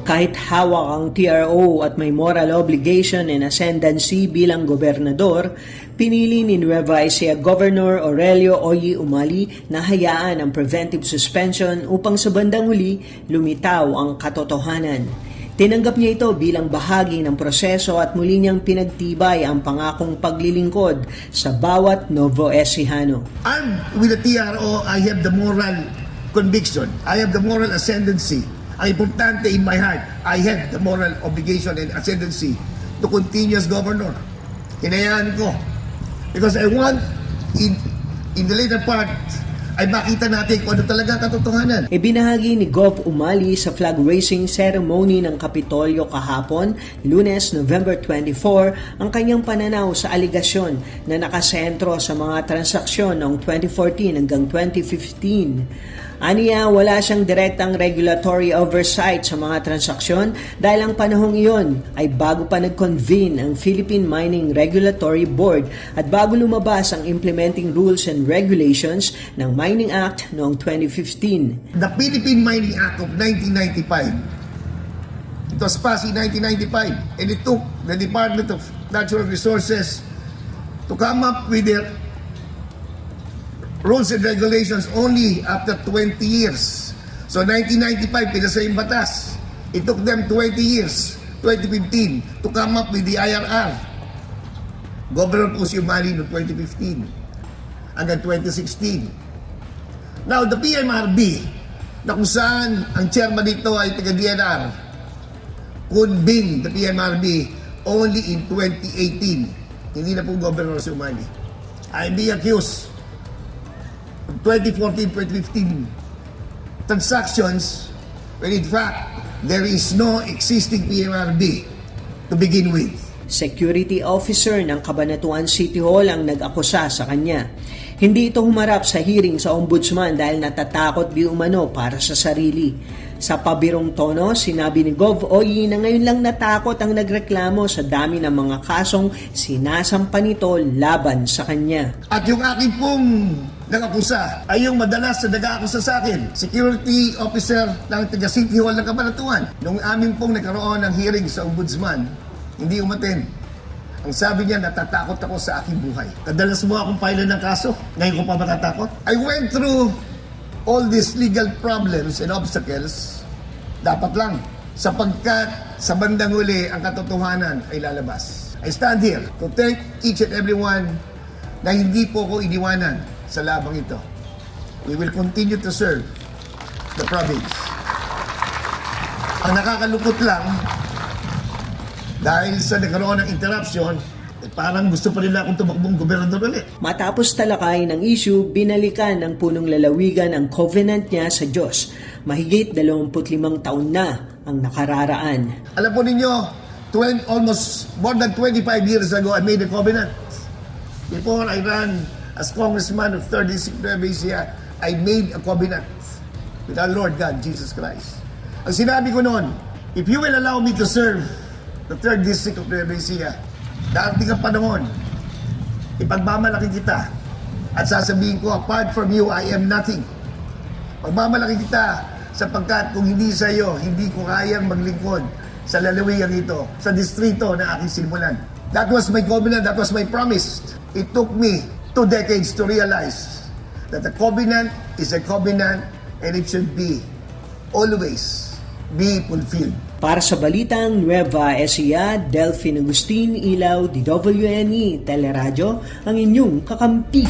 Kahit hawak ang TRO at may moral obligation and ascendancy bilang gobernador, pinili ni Nueva Ecija Governor Aurelio Oy Umali na hayaan ang preventive suspension upang sa bandang huli lumitaw ang katotohanan. Tinanggap niya ito bilang bahagi ng proseso at muli niyang pinagtibay ang pangakong paglilingkod sa bawat Novo Ecijano. Armed with the TRO, I have the moral conviction. I have the moral ascendancy. Ang importante in my heart, I have the moral obligation and ascendancy to continue as governor. Hinayaan ko. Because I want, in the later part, ay makita natin kung ano talaga katotohanan. Ibinahagi ni Gov. Umali sa flag raising ceremony ng Kapitolyo kahapon, Lunes, November 24, ang kanyang pananaw sa aligasyon na nakasentro sa mga transaksyon noong 2014 hanggang 2015. Aniya, wala siyang direktang regulatory oversight sa mga transaksyon dahil ang panahong iyon ay bago pa nag-convene ang Philippine Mining Regulatory Board at bago lumabas ang implementing rules and regulations ng Mining Act noong 2015. The Philippine Mining Act of 1995, it was passed in 1995, and it took the Department of Natural Resources to come up with their rules and regulations only after 20 years. So 1995, pinasa yung batas. It took them 20 years, 2015, to come up with the IRR. Governor po si Umali noong 2015 hanggang 2016. Now, the PMRB, na kung saan ang chairman dito ay taga-DNR, convened the PMRB only in 2018. Hindi na po Governor si Umali. I'm being accused 2014-2015 transactions when in fact there is no existing PMRB to begin with. Security officer ng Cabanatuan City Hall ang nag-akusa sa kanya. Hindi ito humarap sa hearing sa ombudsman dahil natatakot di umano para sa sarili. Sa pabirong tono, sinabi ni Gov. Oy na ngayon lang natakot ang nagreklamo sa dami ng mga kasong sinasampa nito laban sa kanya. At yung aking pong nag-akusa ay yung madalas na nag-aakusa sa akin, security officer ng taga City Hall ng Cabanatuan. Nung amin pong nagkaroon ng hearing sa ombudsman, hindi umaten. Ang sabi niya, natatakot ako sa aking buhay. Kadalas mo akong filean ng kaso, ngayon ko pa matatakot? I went through all these legal problems and obstacles, dapat lang, sapagkat sa bandang huli ang katotohanan ay lalabas. I stand here to thank each and everyone na hindi po ko iniwanan sa labang ito. We will continue to serve the province. Ang nakakalungkot lang, dahil sa nagkaroon ng interruption, parang gusto pa nila akong tumakbong gobernador ulit. Matapos talakay ng issue, binalikan ng punong lalawigan ang covenant niya sa Diyos. Mahigit 25 taon na ang nakararaan. Alam po ninyo, almost more than 25 years ago, I made a covenant. Before I ran as congressman of 3rd District of Nueva Ecija, I made a covenant with our Lord God, Jesus Christ. Ang sinabi ko noon, if you will allow me to serve the 3rd District of Nueva Ecija, darating ang panahon, ipagmamalaki kita at sasabihin ko, apart from you, I am nothing. Pagmamalaki kita sapagkat kung hindi sa iyo, hindi ko kayang maglingkod sa lalawigan ito, sa distrito na aking simulan. That was my covenant, that was my promise. It took me 2 decades to realize that the covenant is a covenant and it should be always be fulfilled. Para sa Balitang Nueva Ecija, Delphine Agustin, Ilaw, DWNE, Teleradyo, ang inyong kakampi.